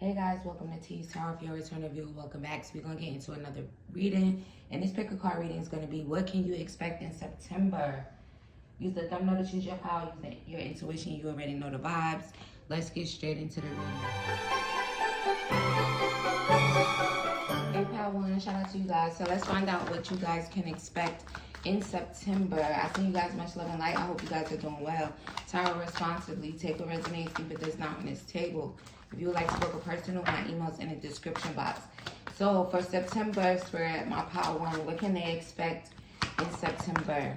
Hey guys, welcome to Teestarot. If you're a returning viewer, welcome back. So we're going to get into another reading. And this pick a card reading is going to be, what can you expect in September? Use the thumbnail to choose your power. Use your intuition. You already know the vibes. Let's get straight into the reading. Hey, Power One, shout out to you guys. So let's find out what you guys can expect in September. I send you guys much love and light. I hope you guys are doing well. Tarot responsibly. Take what resonates, keep it does not on this table. If you would like to book a personal, my email's in the description box. So for September, Spirit, my Power One, what can they expect in September?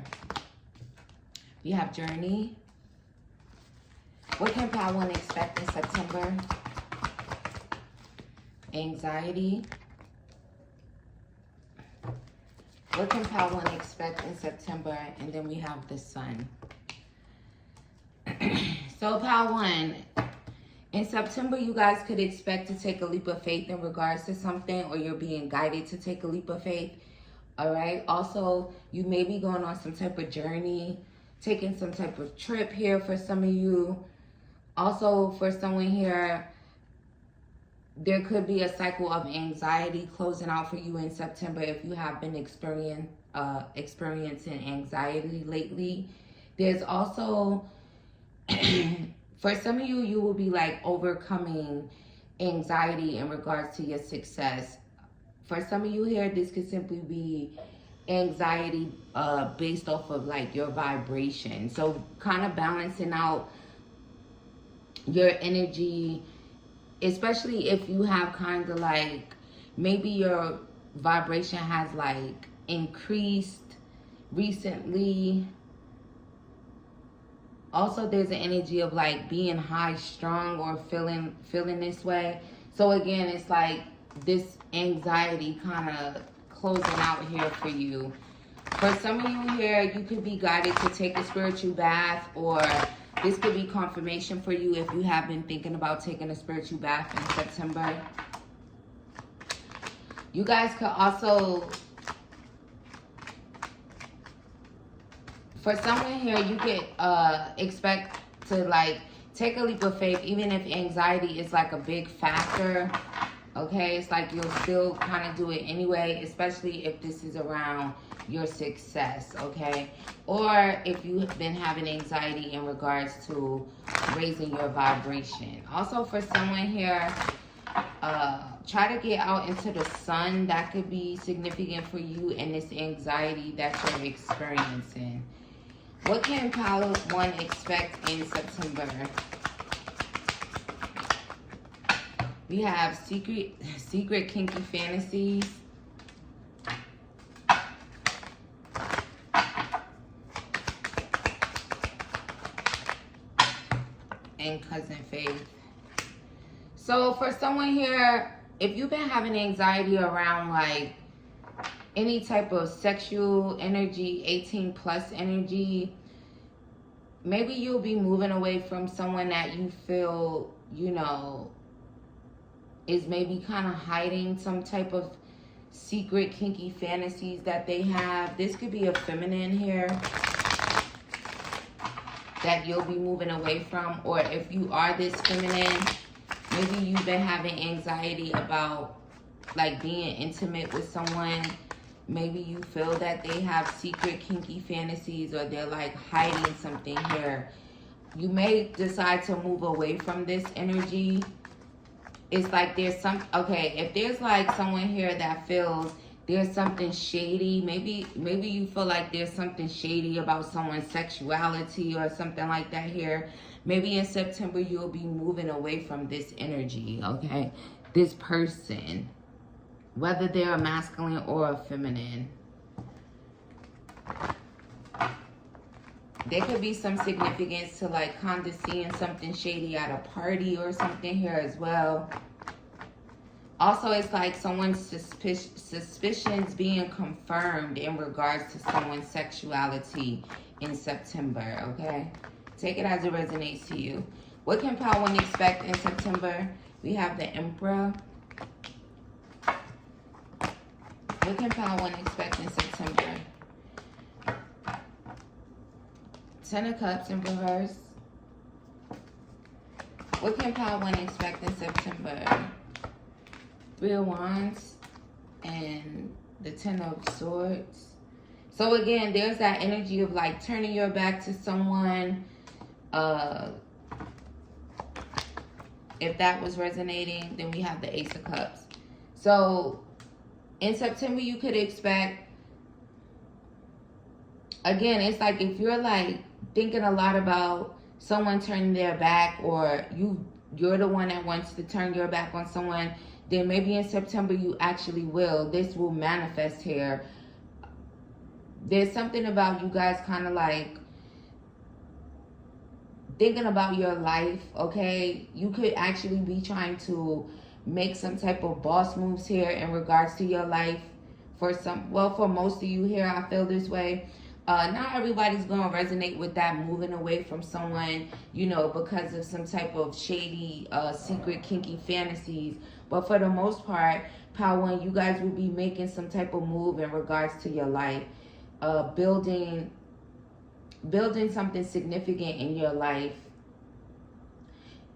We have Journey. What can Power One expect in September? Anxiety. What can Power One expect in September? And then we have the Sun. So Power One, in September, you guys could expect to take a leap of faith in regards to something, or you're being guided to take a leap of faith. All right. Also, you may be going on some type of journey, taking some type of trip here for some of you. Also, for someone here, there could be a cycle of anxiety closing out for you in September if you have been experiencing anxiety lately. There's also, for some of you, you will be like overcoming anxiety in regards to your success. For some of you here, this could simply be anxiety based off of like your vibration. So kind of balancing out your energy, especially if you have kind of like, maybe your vibration has like increased recently. Also, there's an energy of like being high strung or feeling this way. So again, it's like this anxiety kind of closing out here for you. For some of you here, you could be guided to take a spiritual bath, or this could be confirmation for you if you have been thinking about taking a spiritual bath in September. You guys could also, for someone here, you could expect to like take a leap of faith, even if anxiety is like a big factor. Okay, it's like you'll still kind of do it anyway, especially if this is around your success. Okay, or if you've been having anxiety in regards to raising your vibration. Also, for someone here, try to get out into the sun. That could be significant for you and this anxiety that you're experiencing. What can Power One expect in September? We have secret kinky fantasies. And cousin Faith. So for someone here, if you've been having anxiety around like any type of sexual energy, 18+ energy, maybe you'll be moving away from someone that you feel, you know, is maybe kind of hiding some type of secret kinky fantasies that they have. This could be a feminine here that you'll be moving away from. Or if you are this feminine, maybe you've been having anxiety about like being intimate with someone. Maybe you feel that they have secret kinky fantasies, or they're like hiding something here. You may decide to move away from this energy. It's like there's some, okay, if there's like someone here that feels there's something shady, maybe you feel like there's something shady about someone's sexuality or something like that here. Maybe in September you'll be moving away from this energy, okay? This person, whether they're a masculine or a feminine. There could be some significance to like kind of seeing something shady at a party or something here as well. Also, it's like someone's suspicions being confirmed in regards to someone's sexuality in September, okay? Take it as it resonates to you. What can Power One expect in September? We have the Emperor. What can Power One expect in September? 10 of Cups in reverse. What can Power One expect in September? Three of Wands and the Ten of Swords. So again, there's that energy of like turning your back to someone. If that was resonating, then we have the Ace of Cups. So in September, you could expect, again, it's like if you're like thinking a lot about someone turning their back, or you're the one that wants to turn your back on someone, then maybe in September you actually will. This will manifest here. There's something about you guys kind of like thinking about your life, okay? You could actually be trying to make some type of boss moves here in regards to your life. For most of you here, I feel this way. Not everybody's going to resonate with that moving away from someone, you know, because of some type of shady, secret, kinky fantasies. But for the most part, Power One, you guys will be making some type of move in regards to your life. Building something significant in your life.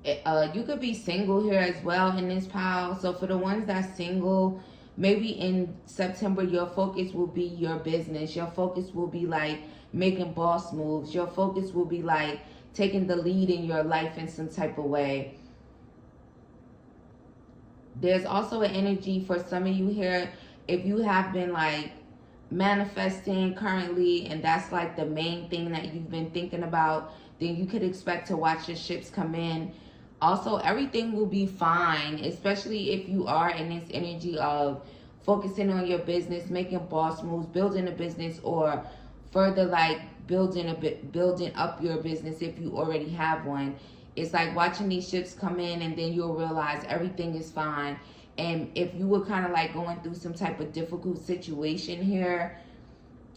You could be single here as well in this pile. So for the ones that's single, maybe in September, your focus will be your business. Your focus will be like making boss moves. Your focus will be like taking the lead in your life in some type of way. There's also an energy for some of you here, if you have been like manifesting currently, and that's like the main thing that you've been thinking about, then you could expect to watch your ships come in. Also, everything will be fine, especially if you are in this energy of focusing on your business, making boss moves, building a business, or further like building up your business if you already have one. It's like watching these ships come in, and then you'll realize everything is fine. And if you were kind of like going through some type of difficult situation here,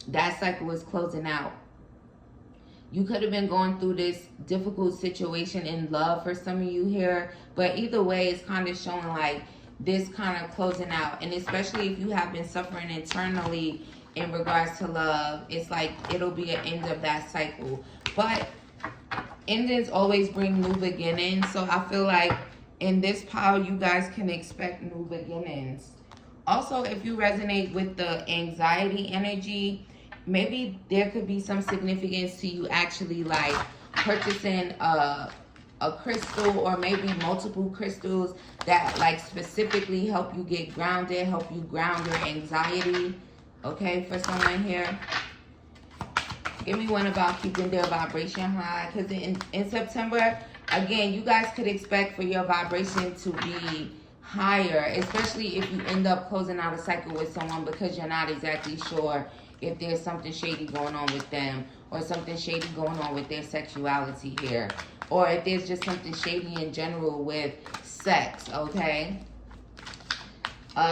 that cycle is closing out. You could have been going through this difficult situation in love for some of you here. But either way, it's kind of showing like this kind of closing out. And especially if you have been suffering internally in regards to love, it's like it'll be an end of that cycle. But endings always bring new beginnings. So I feel like in this pile, you guys can expect new beginnings. Also, if you resonate with the anxiety energy, maybe there could be some significance to you actually like purchasing a crystal, or maybe multiple crystals that like specifically help you get grounded, help you ground your anxiety. Okay, for someone here. Give me one about keeping their vibration high, because in September, again, you guys could expect for your vibration to be higher, especially if you end up closing out a cycle with someone because you're not exactly sure if there's something shady going on with them, or something shady going on with their sexuality here, or if there's just something shady in general with sex, okay?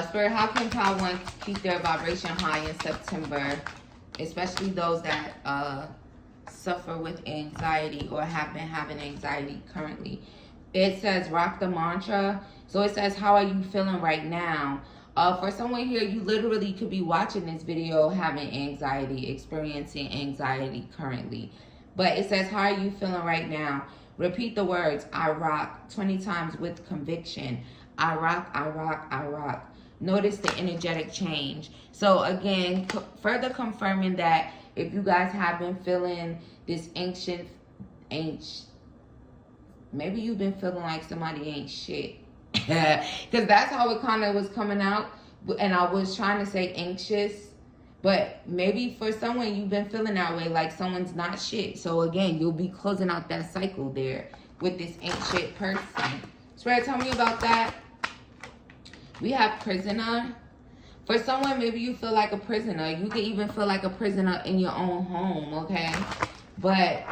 Spirit, how can Power One keep their vibration high in September, especially those that suffer with anxiety or have been having anxiety currently? It says rock the mantra. So it says, how are you feeling right now? For someone here, you literally could be watching this video having anxiety, experiencing anxiety currently. But it says, how are you feeling right now? Repeat the words, I rock, 20 times with conviction. I rock, I rock, I rock. Notice the energetic change. So again, further confirming that if you guys have been feeling this maybe you've been feeling like somebody ain't shit. Because that's how it kind of was coming out. And I was trying to say anxious. But maybe for someone, you've been feeling that way, like someone's not shit. So again, you'll be closing out that cycle there with this ain't shit person. Spirit, tell me about that. We have prisoner. For someone, maybe you feel like a prisoner. You could even feel like a prisoner in your own home, okay? But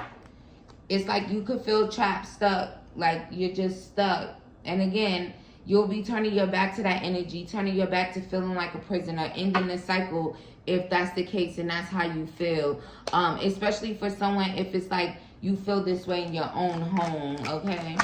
it's like you could feel trapped, stuck, like you're just stuck. And again, you'll be turning your back to that energy, turning your back to feeling like a prisoner, ending the cycle if that's the case and that's how you feel. Especially for someone, if it's like you feel this way in your own home, okay?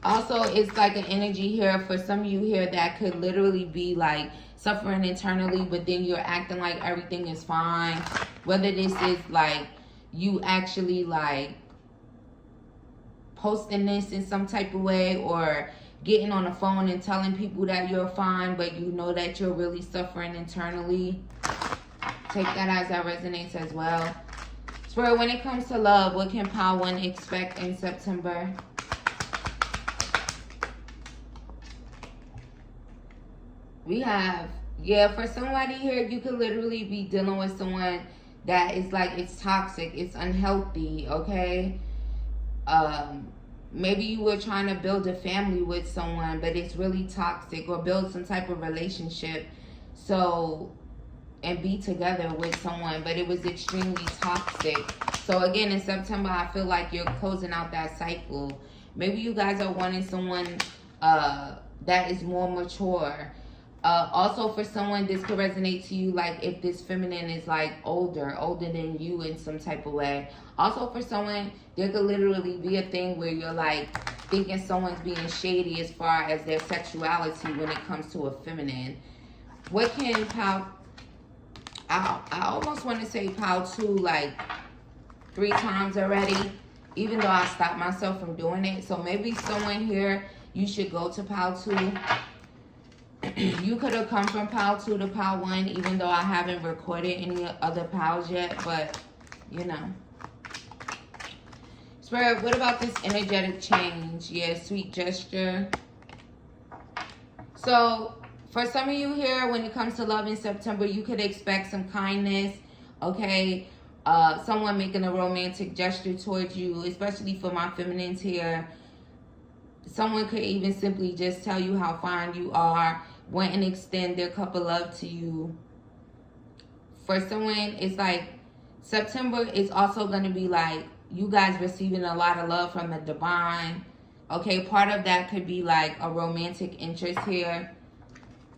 Also, it's like an energy here for some of you here that could literally be like suffering internally, but then you're acting like everything is fine. Whether this is like you actually like posting this in some type of way, or getting on the phone and telling people that you're fine, but you know that you're really suffering internally. Take that as that resonates as well. Spirit, when it comes to love, what can Pile 1 expect in September? We have, yeah, for somebody here, you could literally be dealing with someone that is like, it's toxic, it's unhealthy, okay? Maybe you were trying to build a family with someone, but it's really toxic, or build some type of relationship, so, and be together with someone, but it was extremely toxic. So again, in September, I feel like you're closing out that cycle. Maybe you guys are wanting someone that is more mature. Also, for someone, this could resonate to you, like if this feminine is like older than you in some type of way. Also, for someone, there could literally be a thing where you're like thinking someone's being shady as far as their sexuality when it comes to a feminine. What can Pile... I almost want to say Pile 2 like 3 times already, even though I stopped myself from doing it. So maybe someone here, you should go to Pile 2. You could have come from Pile 2 to Pile 1, even though I haven't recorded any other piles yet, but you know. Spirit, what about this energetic change? Yeah, sweet gesture. So, for some of you here, when it comes to love in September, you could expect some kindness, okay? Someone making a romantic gesture towards you, especially for my feminines here. Someone could even simply just tell you how fine you are, want and extend their cup of love to you. For someone, it's like September is also going to be like you guys receiving a lot of love from the divine. Okay, part of that could be like a romantic interest here.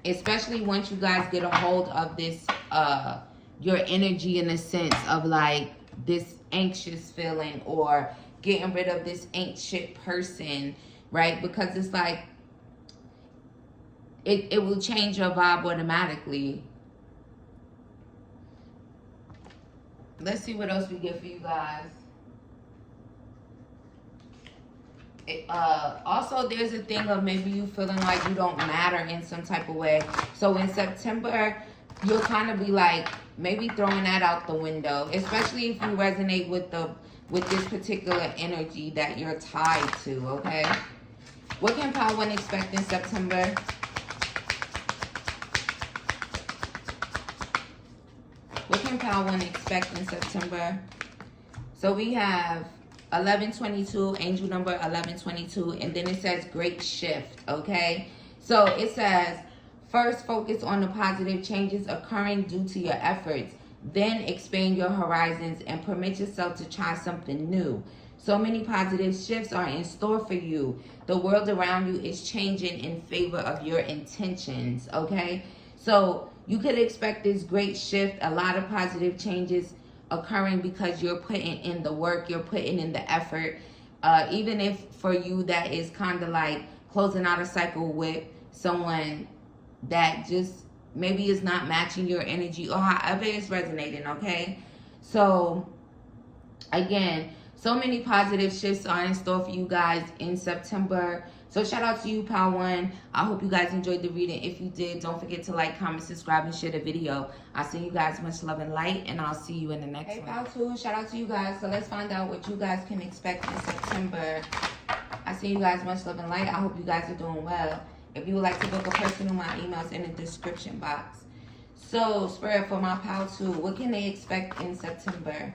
Especially once you guys get a hold of this, your energy, in a sense of like this anxious feeling, or getting rid of this ain't shit person, right? Because it's like, it will change your vibe automatically. Let's see what else we get for you guys. Also, there's a thing of maybe you feeling like you don't matter in some type of way. So in September, you'll kind of be like maybe throwing that out the window, especially if you resonate with this particular energy that you're tied to, okay? What can Pile 1 expect in September? What can Pile 1 expect in September? So we have 1122, angel number 1122, and then it says great shift, okay? So it says, first focus on the positive changes occurring due to your efforts. Then expand your horizons and permit yourself to try something new. So many positive shifts are in store for you. The world around you is changing in favor of your intentions, okay? So you could expect this great shift, a lot of positive changes occurring because you're putting in the work, you're putting in the effort. Even if for you that is kind of like closing out a cycle with someone that just maybe is not matching your energy, or however it's resonating, okay? So again, so many positive shifts are in store for you guys in September. So shout out to you, Pile 1. I hope you guys enjoyed the reading. If you did, don't forget to like, comment, subscribe, and share the video. I'll send you guys much love and light, and I'll see you in the next one. Hey, Pile 2, shout out to you guys. So let's find out what you guys can expect in September. I send you guys much love and light. I hope you guys are doing well. If you would like to book a personal, my email's in the description box. So, Spirit, for my Pile 2, what can they expect in September?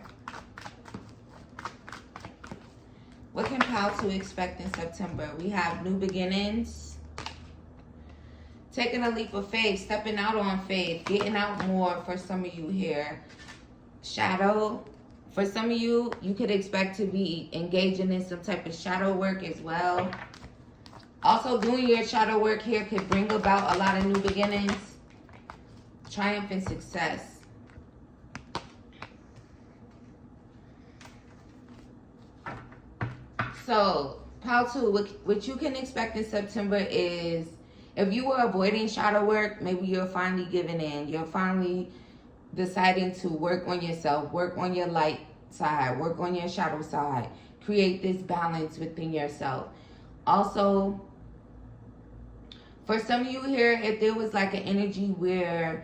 What can Pile 2 expect in September? We have new beginnings, taking a leap of faith, stepping out on faith, getting out more for some of you here. Shadow. For some of you, you could expect to be engaging in some type of shadow work as well. Also, doing your shadow work here could bring about a lot of new beginnings, triumph, and success. So, Pile 2, what you can expect in September is, if you were avoiding shadow work, maybe you're finally giving in. You're finally deciding to work on yourself, work on your light side, work on your shadow side. create this balance within yourself. Also, for some of you here, if there was like an energy where,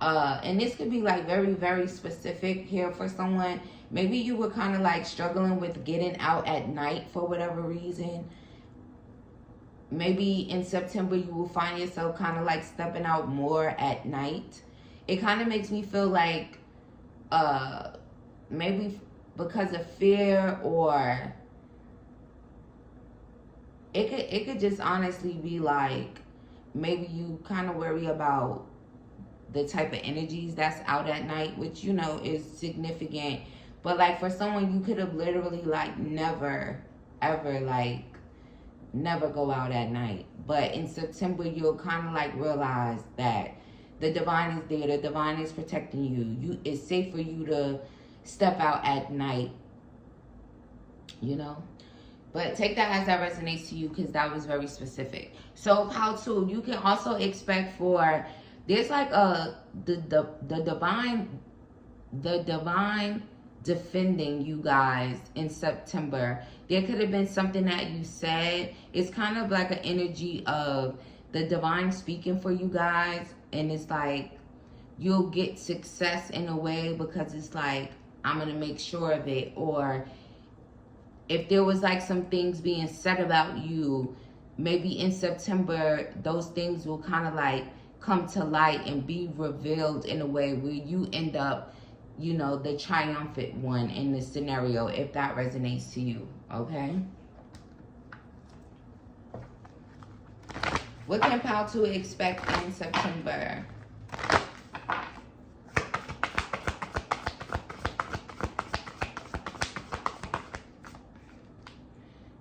and this could be like very, very specific here for someone, maybe you were kind of like struggling with getting out at night for whatever reason. Maybe in September you will find yourself kind of like stepping out more at night. It kind of makes me feel like maybe because of fear, or it could just honestly be like maybe you kind of worry about the type of energies that's out at night, which, you know, is significant. But like for someone, you could have literally like never ever like never go out at night, but in September you'll kind of like realize that the divine is there, the divine is protecting you. It's safe for you to step out at night, you know. But take that as that resonates to you, because that was very specific. So how to, you can also expect for, there's like the divine defending you guys in September. There could have been something that you said. It's kind of like an energy of the divine speaking for you guys, and it's like you'll get success in a way because it's like, I'm gonna make sure of it. Or if there was like some things being said about you, maybe in September those things will kind of like come to light and be revealed in a way where you end up, you know, the triumphant one in this scenario, if that resonates to you. Okay, what can Pal to expect in September?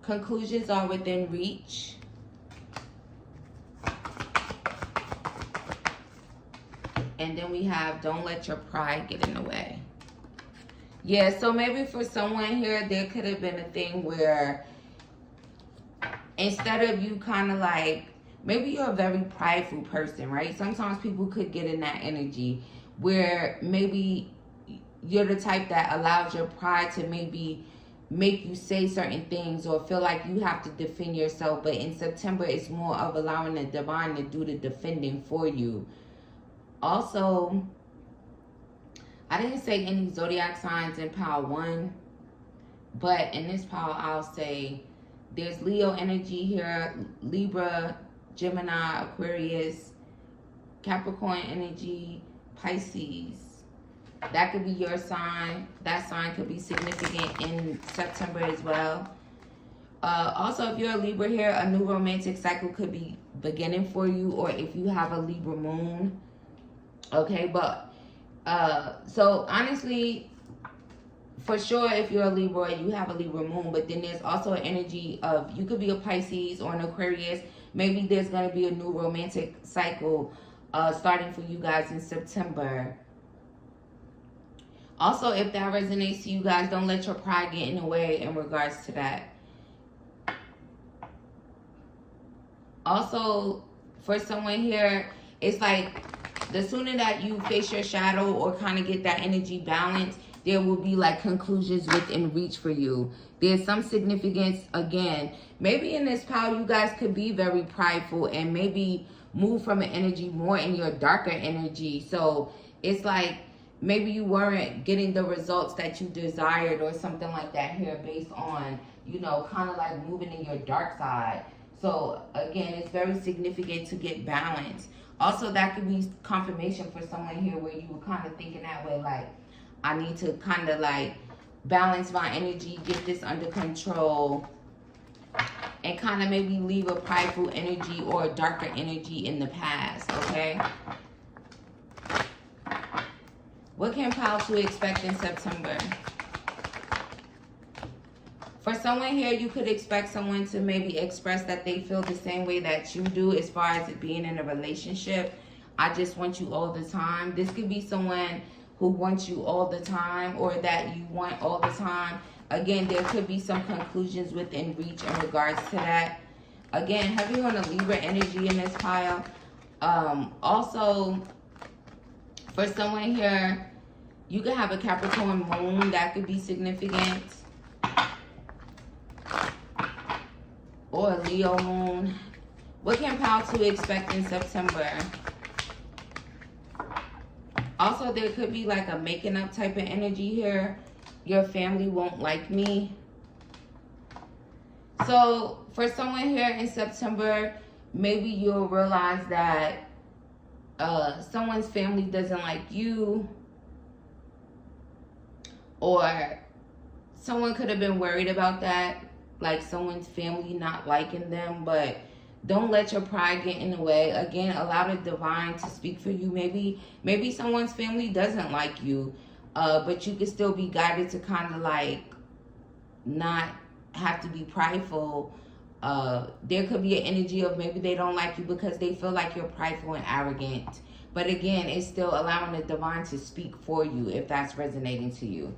Conclusions are within reach. And then we have, don't let your pride get in the way. Yeah, so maybe for someone here, there could have been a thing where instead of you kind of like, maybe you're a very prideful person, right? Sometimes people could get in that energy where maybe you're the type that allows your pride to maybe make you say certain things or feel like you have to defend yourself. But in September, it's more of allowing the divine to do the defending for you. Also, I didn't say any zodiac signs in pile 1, but in this pile, I'll say there's Leo energy here, Libra, Gemini, Aquarius, Capricorn energy, Pisces. That could be your sign. That sign could be significant in September as well. Also, if you're a Libra here, a new romantic cycle could be beginning for you, or if you have a Libra moon. Okay, but so honestly, for sure, if you're a Libra, you have a Libra moon, but then there's also an energy of, you could be a Pisces or an Aquarius. Maybe there's going to be a new romantic cycle starting for you guys in September. Also, if that resonates to you guys, don't let your pride get in the way in regards to that. Also, for someone here, it's like the sooner that you face your shadow or kind of get that energy balance, there will be like conclusions within reach for you. There's some significance, again, maybe in this pile, you guys could be very prideful and maybe move from an energy more in your darker energy. So it's like, maybe you weren't getting the results that you desired or something like that here based on, you know, kind of like moving in your dark side. So again, it's very significant to get balance. Also, that could be confirmation for someone here where you were kind of thinking that way, like, I need to kind of like balance my energy, get this under control, and kind of maybe leave a prideful energy or a darker energy in the past, okay? What can Pal to expect in September? For someone here, you could expect someone to maybe express that they feel the same way that you do as far as it being in a relationship. I just want you all the time. This could be someone who wants you all the time or that you want all the time. Again, there could be some conclusions within reach in regards to that. Again, heavy on the Libra energy in this pile. Also, for someone here, you could have a Capricorn moon. That could be significant. or Leo moon. What can Pile 2 expect in September? Also, there could be like a making up type of energy here. Your family won't like me. So for someone here in September, maybe you'll realize that someone's family doesn't like you, or someone could have been worried about that, like someone's family not liking them. But don't let your pride get in the way. Again, allow the divine to speak for you. Maybe someone's family doesn't like you, but you can still be guided to kind of like not have to be prideful. There could be an energy of maybe they don't like you because they feel like you're prideful and arrogant. But again, it's still allowing the divine to speak for you if that's resonating to you.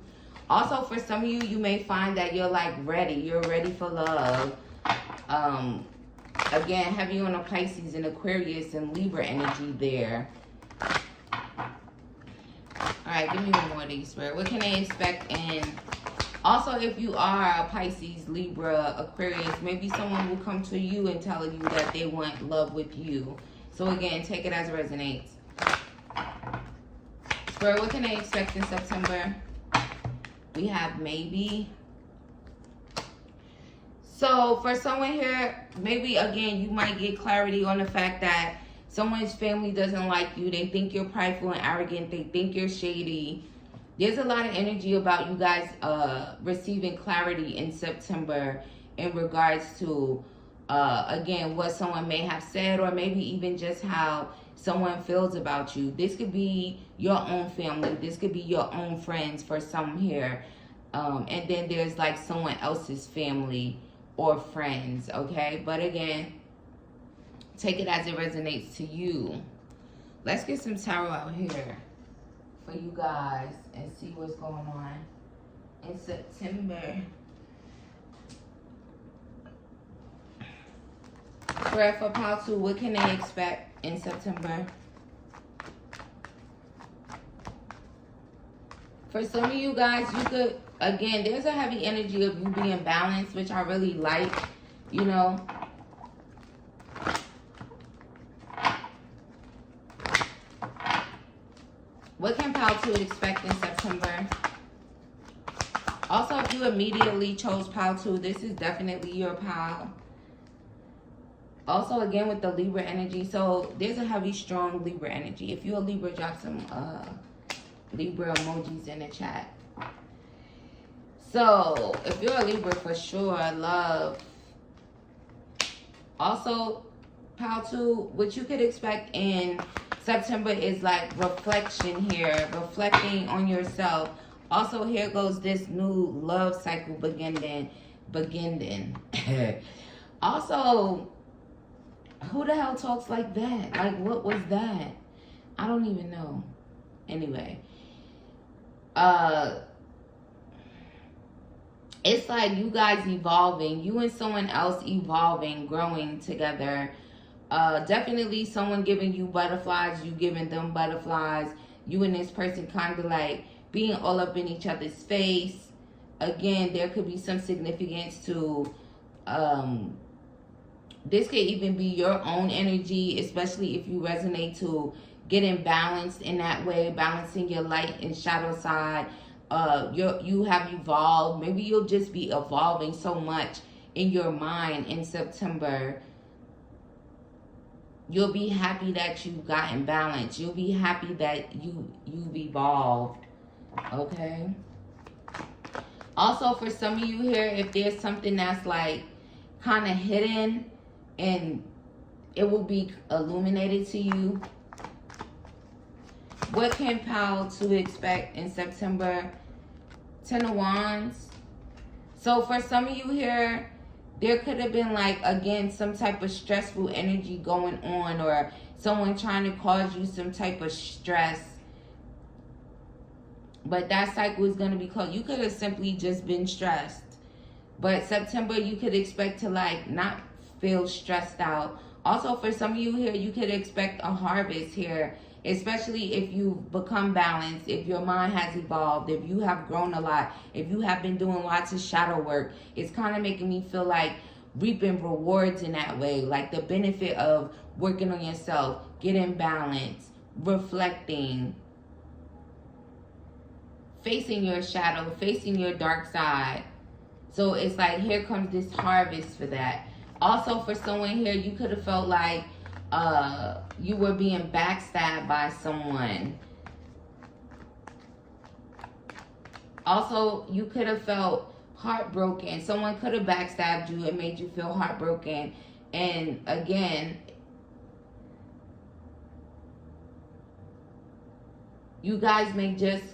Also, for some of you, you may find that you're like ready. You're ready for love. Again, heavy on a Pisces and Aquarius and Libra energy there. Alright, give me one more of these, Spirit. What can they expect in... Also, if you are a Pisces, Libra, Aquarius, maybe someone will come to you and tell you that they want love with you. So again, take it as it resonates. Spirit, what can they expect in September? We have maybe. So for someone here, maybe again, you might get clarity on the fact that someone's family doesn't like you. They think you're prideful and arrogant. They think you're shady. There's a lot of energy about you guys receiving clarity in September in regards to, again, what someone may have said, or maybe even just how someone feels about you. This could be your own family. This could be your own friends for some here. And then there's like someone else's family or friends, okay? But again, take it as it resonates to you. Let's get some tarot out here for you guys and see what's going on in September. For Pile 2, what can they expect in September? For some of you guys, you could, again, there's a heavy energy of you being balanced, which I really like, you know. What can Pile 2 expect in September? Also, if you immediately chose Pile 2, this is definitely your pile. Also, again, with the Libra energy. So, there's a heavy, strong Libra energy. If you're a Libra, drop some Libra emojis in the chat. So, if you're a Libra, for sure, love. Also, Pile 2, what you could expect in September is like reflection here, reflecting on yourself. Also, here goes this new love cycle beginning. Also, who the hell talks like that? Like, what was that? I don't even know. Anyway, it's like you guys evolving, you and someone else evolving, growing together. Definitely someone giving you butterflies, you giving them butterflies. You and this person kind of like being all up in each other's face. Again, there could be some significance to, this could even be your own energy, especially if you resonate to getting balanced in that way, balancing your light and shadow side. You have evolved. Maybe you'll just be evolving so much in your mind in September. You'll be happy that you've gotten balanced. You'll be happy that you've evolved. Okay? Also, for some of you here, if there's something that's like kind of hidden and it will be illuminated to you. What can Pile 2 expect in September? 10 of Wands. So for some of you here, there could have been like, again, some type of stressful energy going on, or someone trying to cause you some type of stress. But that cycle is going to be closed. You could have simply just been stressed. But September, you could expect to like not feel stressed out. Also, for some of you here, you could expect a harvest here, especially if you've become balanced, if your mind has evolved, if you have grown a lot, if you have been doing lots of shadow work. It's kind of making me feel like reaping rewards in that way. Like the benefit of working on yourself, getting balance, reflecting, facing your shadow, facing your dark side. So it's like, here comes this harvest for that. Also, for someone here, you could have felt like you were being backstabbed by someone. Also, you could have felt heartbroken. Someone could have backstabbed you and made you feel heartbroken. And again, you guys may just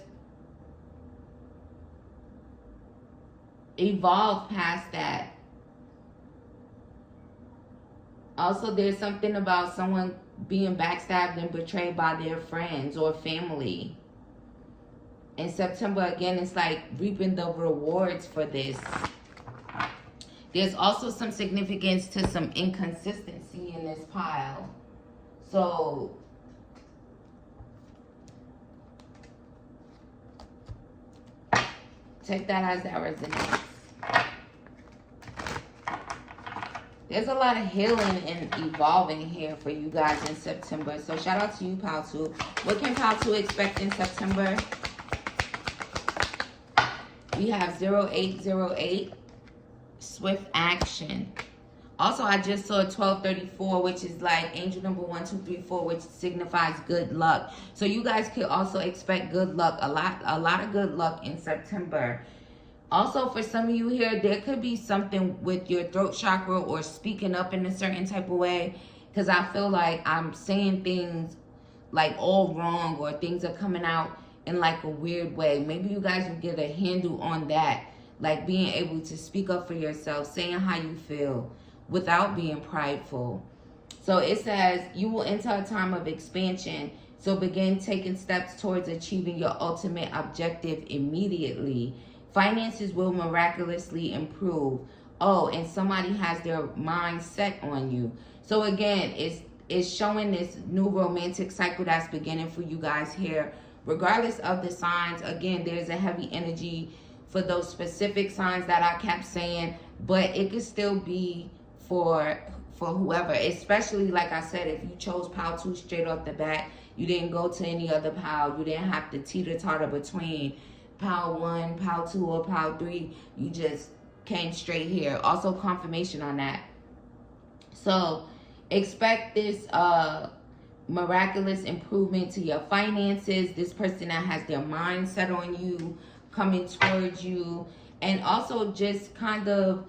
evolve past that. Also, there's something about someone being backstabbed and betrayed by their friends or family. In September, again, it's like reaping the rewards for this. There's also some significance to some inconsistency in this pile. So take that as that resonates. There's a lot of healing and evolving here for you guys in September. So shout out to you, Pile 2. What can Pile 2 expect in September? We have 0808, swift action. Also, I just saw 1234, which is like angel number 1, 2, 3, 4, which signifies good luck. So you guys could also expect good luck, a lot of good luck in September. Also, for some of you here, there could be something with your throat chakra or speaking up in a certain type of way. Because I feel like I'm saying things like all wrong, or things are coming out in like a weird way. Maybe you guys will get a handle on that. Like being able to speak up for yourself, saying how you feel without being prideful. So it says, you will enter a time of expansion. So begin taking steps towards achieving your ultimate objective immediately. Finances will miraculously improve. Oh, and somebody has their mind set on you. So again, it's showing this new romantic cycle that's beginning for you guys here. Regardless of the signs, again, there's a heavy energy for those specific signs that I kept saying, but it could still be for whoever. Especially, like I said, if you chose Pile 2 straight off the bat, you didn't go to any other pile. You didn't have to teeter-totter between Pile 1, Pile 2, or Pile 3. You just came straight here. Also, confirmation on that. So expect this miraculous improvement to your finances. This person that has their mind set on you, coming towards you. And also just kind of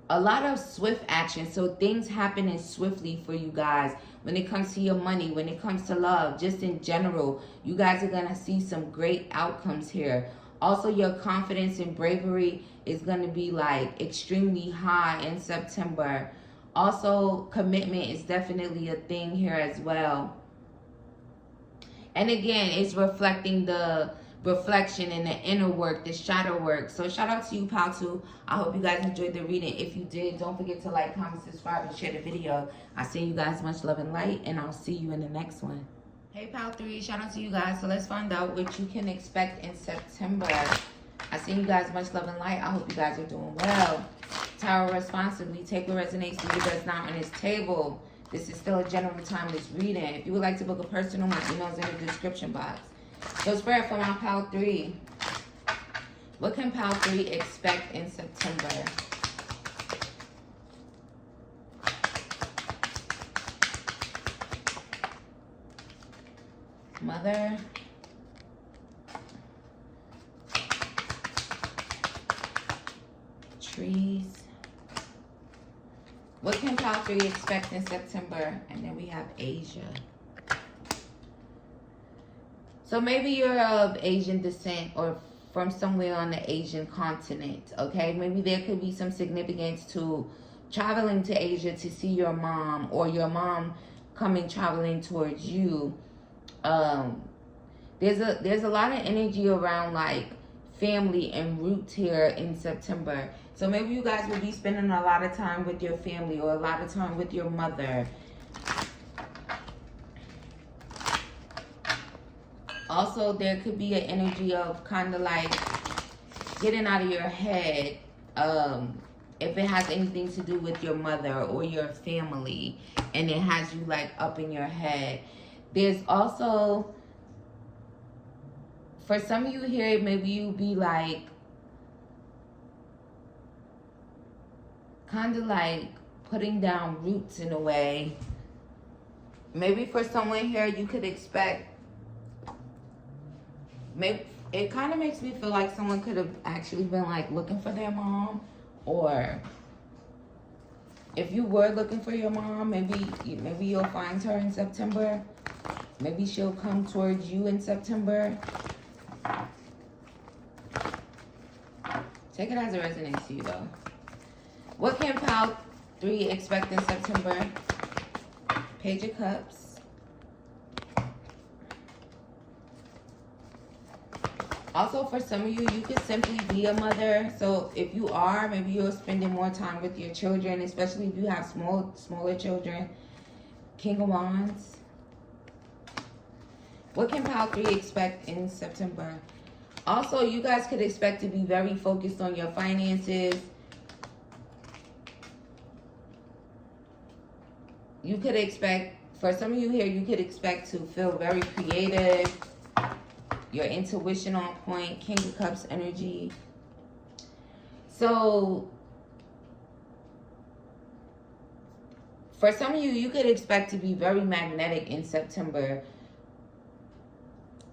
a lot of swift action. So things happening swiftly for you guys. When it comes to your money, when it comes to love, just in general, you guys are going to see some great outcomes here. Also, your confidence and bravery is going to be like extremely high in September. Also, commitment is definitely a thing here as well. And again, it's reflecting the reflection and the inner work, the shadow work. So shout out to you, Pile 2. I hope you guys enjoyed the reading. If you did, don't forget to like, comment, subscribe, and share the video. I send you guys much love and light, and I'll see you in the next one. Hey, Pile 3, shout out to you guys. So let's find out what you can expect in September. I send you guys much love and light. I hope you guys are doing well. Tarot responsibly. Take what resonates, leave what does not on this table. This is still a general timeless reading. If you would like to book a personal, my email is in the description box. So spirit for my Pile 3. What can Pile 3 expect in September? Mother. Trees. What can Pile 3 expect in September? And then we have Asia. So maybe you're of Asian descent or from somewhere on the Asian continent, okay? Maybe there could be some significance to traveling to Asia to see your mom, or your mom coming traveling towards you. There's a lot of energy around like family and roots here in September. So maybe you guys will be spending a lot of time with your family, or a lot of time with your mother. Also, there could be an energy of kind of like getting out of your head, if it has anything to do with your mother or your family, and it has you like up in your head. There's also, for some of you here, maybe you be like, kind of like putting down roots in a way. Maybe for someone here, you could expect, maybe it kind of makes me feel like someone could have actually been like looking for their mom, or if you were looking for your mom, maybe you'll find her in September. Maybe she'll come towards you in September. Take it as it resonates to you, though. What can Pile 3 expect in September? Page of Cups. Also, for some of you, you could simply be a mother. So if you are, maybe you're spending more time with your children, especially if you have smaller children. King of Wands. What can Pile 3 expect in September? Also, you guys could expect to be very focused on your finances. You could expect, for some of you here, you could expect to feel very creative. Your intuition on point. King of Cups energy. So, for some of you, you could expect to be very magnetic in September.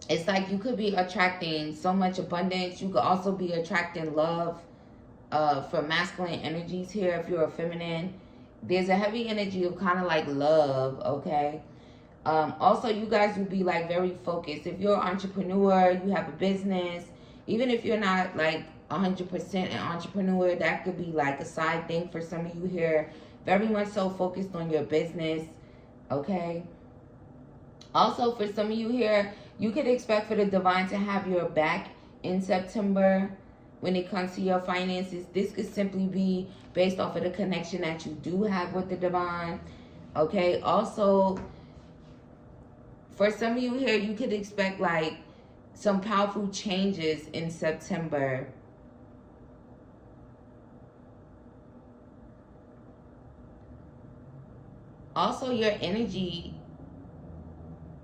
It's like you could be attracting so much abundance. You could also be attracting love for masculine energies here if you're a feminine. There's a heavy energy of kind of like love, okay? Also, you guys will be like very focused. If you're an entrepreneur, you have a business, even if you're not like 100% an entrepreneur, that could be like a side thing for some of you here. Very much so focused on your business, okay? Also, for some of you here, you could expect for the divine to have your back in September when it comes to your finances. This could simply be based off of the connection that you do have with the divine, okay? Also, for some of you here, you could expect like some powerful changes in September. Also, your energy,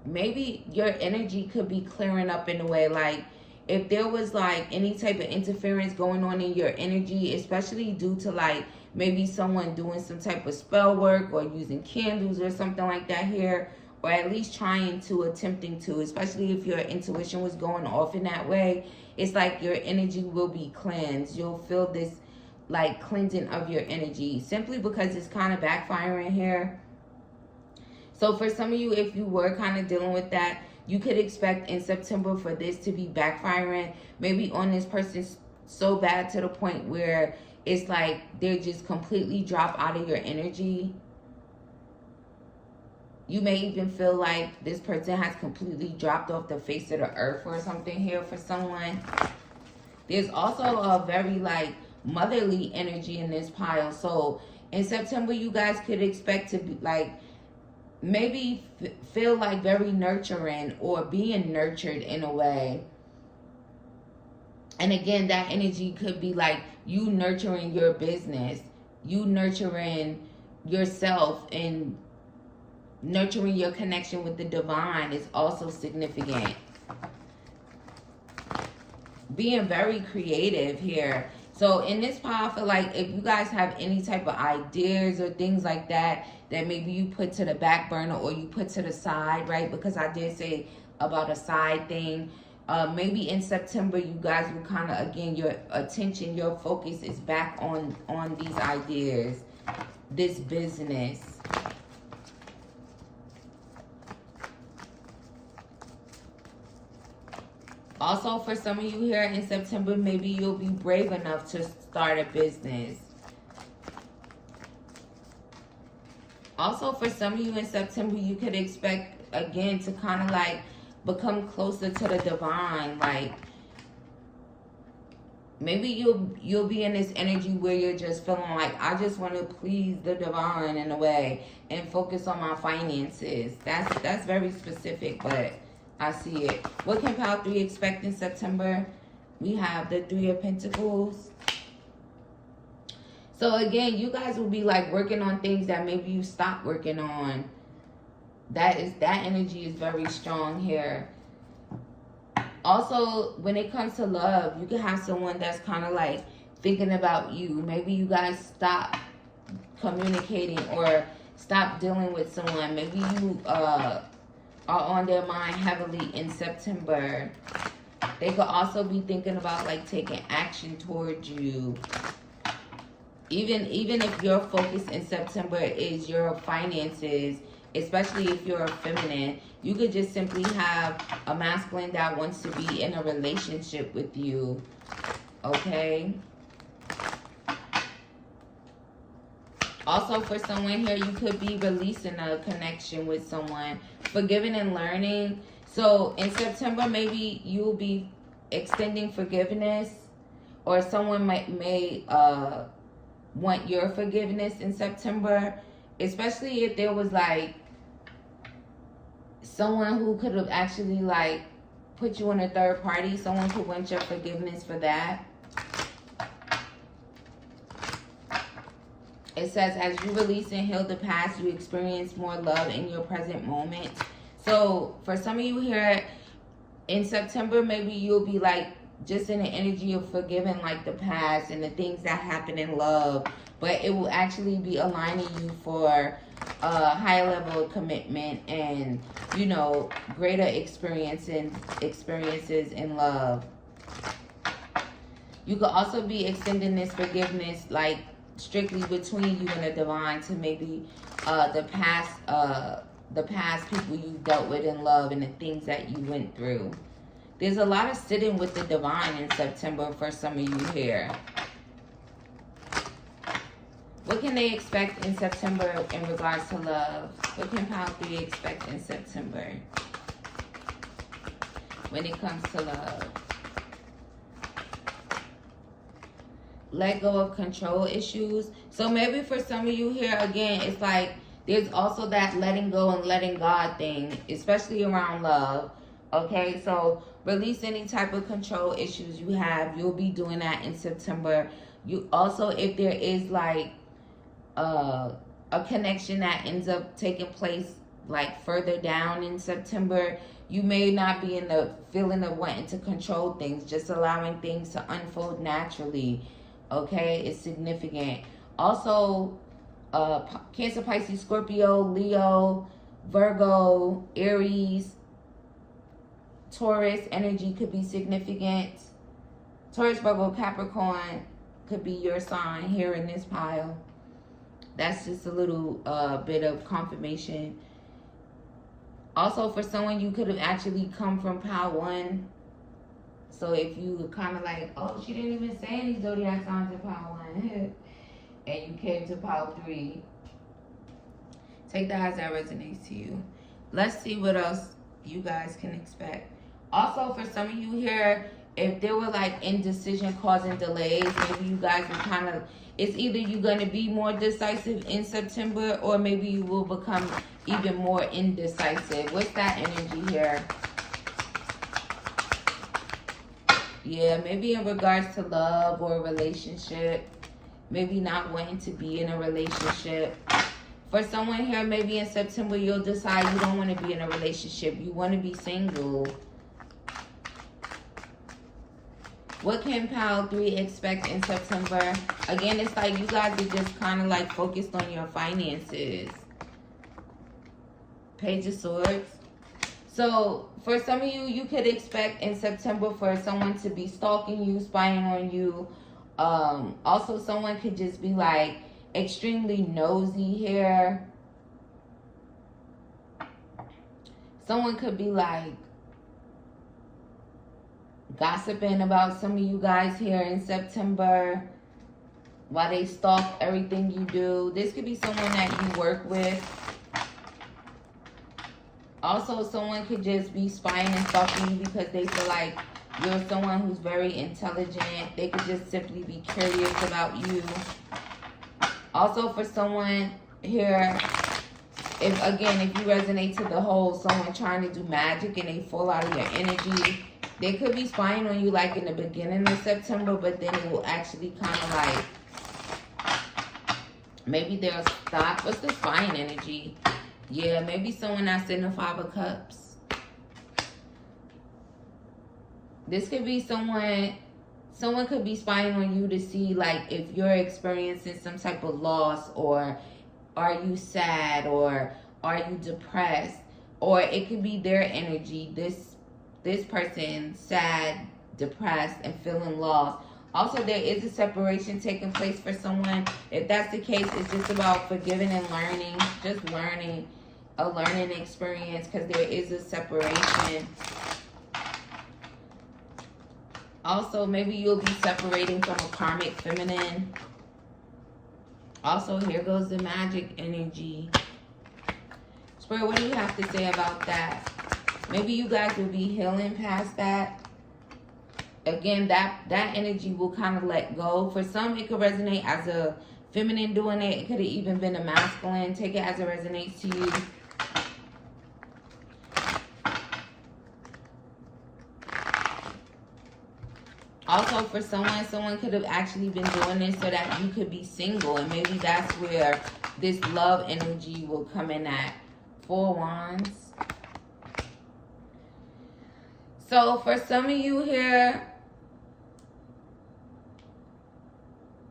maybe your energy could be clearing up in a way, like if there was like any type of interference going on in your energy, especially due to like maybe someone doing some type of spell work or using candles or something like that here, or at least attempting to, especially if your intuition was going off in that way, it's like your energy will be cleansed. You'll feel this like cleansing of your energy simply because it's kind of backfiring here. So for some of you, if you were kind of dealing with that, you could expect in September for this to be backfiring, maybe on this person so bad to the point where it's like they're just completely drop out of your energy. You may even feel like this person has completely dropped off the face of the earth or something here for someone. There's also a very like motherly energy in this pile. So in September, you guys could expect to be like, maybe feel like very nurturing or being nurtured in a way. And again, that energy could be like you nurturing your business, you nurturing yourself, and nurturing your connection with the divine is also significant. Being very creative here. So in this pile, I feel like if you guys have any type of ideas or things like that, that maybe you put to the back burner or you put to the side, right? Because I did say about a side thing. Maybe in September, you guys will kind of, again, your attention, your focus is back on these ideas, this business. Also, for some of you here in September, maybe you'll be brave enough to start a business. Also, for some of you in September, you could expect, again, to kind of like become closer to the divine. Like, maybe you'll be in this energy where you're just feeling like, I just want to please the divine in a way and focus on my finances. That's very specific, but I see it. What can Pile 3 expect in September? We have the 3 of Pentacles. So again, you guys will be like working on things that maybe you stopped working on. That energy is very strong here. Also, when it comes to love, you can have someone that's kind of like thinking about you. Maybe you guys stop communicating or stop dealing with someone. Maybe you are on their mind heavily in September. They could also be thinking about like taking action towards you. Even if your focus in September is your finances, especially if you're a feminine, you could just simply have a masculine that wants to be in a relationship with you. Okay? Also, for someone here, you could be releasing a connection with someone, forgiving and learning. So in September, maybe you'll be extending forgiveness, or someone may want your forgiveness in September, especially if there was like someone who could have actually like put you in a third party. Someone could want your forgiveness for that. It says, as you release and heal the past, you experience more love in your present moment. So for some of you here in September, maybe you'll be like just in the energy of forgiving like the past and the things that happen in love, but it will actually be aligning you for a higher level of commitment and, you know, greater experiences in love. You could also be extending this forgiveness like strictly between you and the divine to maybe the past people you dealt with in love and the things that you went through. There's a lot of sitting with the divine in September for some of you here. What can they expect in September in regards to love? What can Pile 3 expect in September when it comes to love? Let go of control issues. So maybe for some of you here, again, it's like there's also that letting go and letting God thing, especially around love. Okay, so release any type of control issues you have. You'll be doing that in September. You also, if there is like a connection that ends up taking place like further down in September, you may not be in the feeling of wanting to control things, just allowing things to unfold naturally. Okay, it's significant. Also, Cancer, Pisces, Scorpio, Leo, Virgo, Aries, Taurus energy could be significant. Taurus, Virgo, Capricorn could be your sign here in this pile. That's just a little bit of confirmation. Also, for someone, you could have actually come from pile 1. So if you were kind of like, oh, she didn't even say any zodiac signs in pile 1, and you came to pile 3, take that as that resonates to you. Let's see what else you guys can expect. Also, for some of you here, if there were like indecision causing delays, maybe you guys were kind of, it's either you're going to be more decisive in September, or maybe you will become even more indecisive. What's that energy here? Yeah, maybe in regards to love or a relationship. Maybe not wanting to be in a relationship. For someone here, maybe in September, you'll decide you don't want to be in a relationship. You want to be single. What can Pile 3 expect in September? Again, it's like you guys are just kind of like focused on your finances. Page of Swords. So, for some of you, you could expect in September for someone to be stalking you, spying on you. Also, someone could just be like extremely nosy here. Someone could be like gossiping about some of you guys here in September while they stalk everything you do. This could be someone that you work with. Also, someone could just be spying and stalking you because they feel like you're someone who's very intelligent. They could just simply be curious about you. Also, for someone here, if you resonate to the whole someone trying to do magic and they fall out of your energy, they could be spying on you like in the beginning of September, but then it will actually kind of like Maybe they'll stop. What's the spying energy? Yeah, maybe someone that's in the 5 of Cups. This could be someone could be spying on you to see like if you're experiencing some type of loss, or are you sad, or are you depressed, or it could be their energy. This person sad, depressed, and feeling lost. Also, there is a separation taking place for someone. If that's the case, it's just about forgiving and learning. Just learning, a learning experience, because there is a separation. Also, maybe you'll be separating from a karmic feminine. Also, here goes the magic energy. Spirit, what do you have to say about that? Maybe you guys will be healing past that. Again, that energy will kind of let go. For some, it could resonate as a feminine doing it. It could have even been a masculine. Take it as it resonates to you. Also, for someone could have actually been doing this so that you could be single. And maybe that's where this love energy will come in at. 4 Wands. So, for some of you here,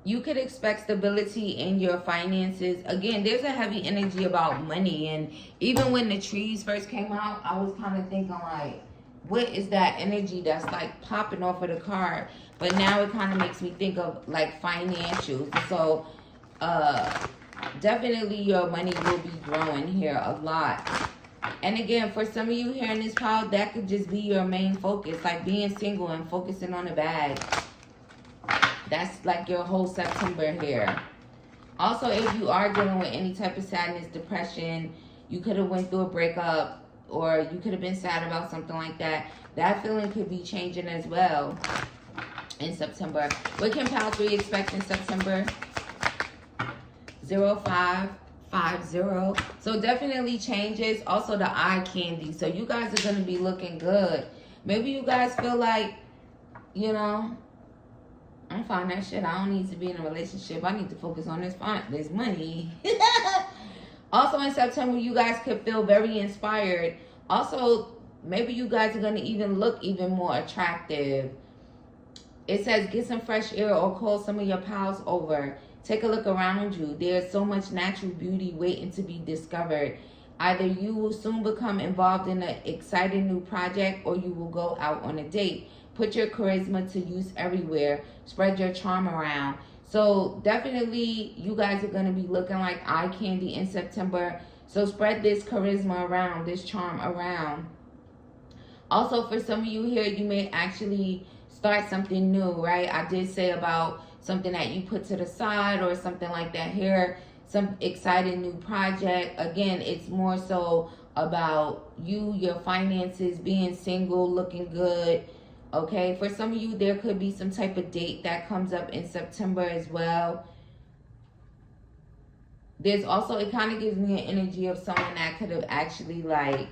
you could expect stability in your finances. Again, there's a heavy energy about money. And even when the trees first came out, I was kind of thinking like, what is that energy that's like popping off of the card? But now it kind of makes me think of like financials. So definitely your money will be growing here a lot. And again, for some of you here in this pile, that could just be your main focus, like being single and focusing on the bag. That's like your whole September here. Also, if you are dealing with any type of sadness, depression, you could have went through a breakup, or you could have been sad about something like that. That feeling could be changing as well in September. What can Pile 3 expect in September? 0550. So definitely changes. Also the eye candy. So you guys are going to be looking good. Maybe you guys feel like, you know, I'm fine that shit. I don't need to be in a relationship. I need to focus on this money. Also in September, you guys could feel very inspired. Also, maybe you guys are going to even look even more attractive. It says get some fresh air or call some of your pals over. Take a look around you. There's so much natural beauty waiting to be discovered. Either you will soon become involved in an exciting new project, or you will go out on a date. Put your charisma to use everywhere. Spread your charm around. So definitely you guys are going to be looking like eye candy in September. So spread this charisma around, this charm around. Also, for some of you here, you may actually start something new, right? I did say about something that you put to the side or something like that here. Some exciting new project. Again, it's more so about you, your finances, being single, looking good. Okay, for some of you, there could be some type of date that comes up in September as well. There's also, it kind of gives me an energy of someone that could have actually like,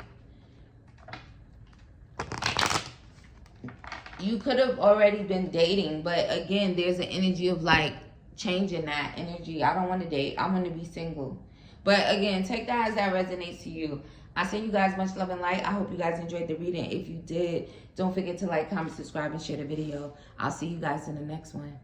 you could have already been dating, but again, there's an energy of like changing that energy. I don't want to date. I want to be single. But again, take that as that resonates to you. I send you guys much love and light. I hope you guys enjoyed the reading. If you did, don't forget to like, comment, subscribe, and share the video. I'll see you guys in the next one.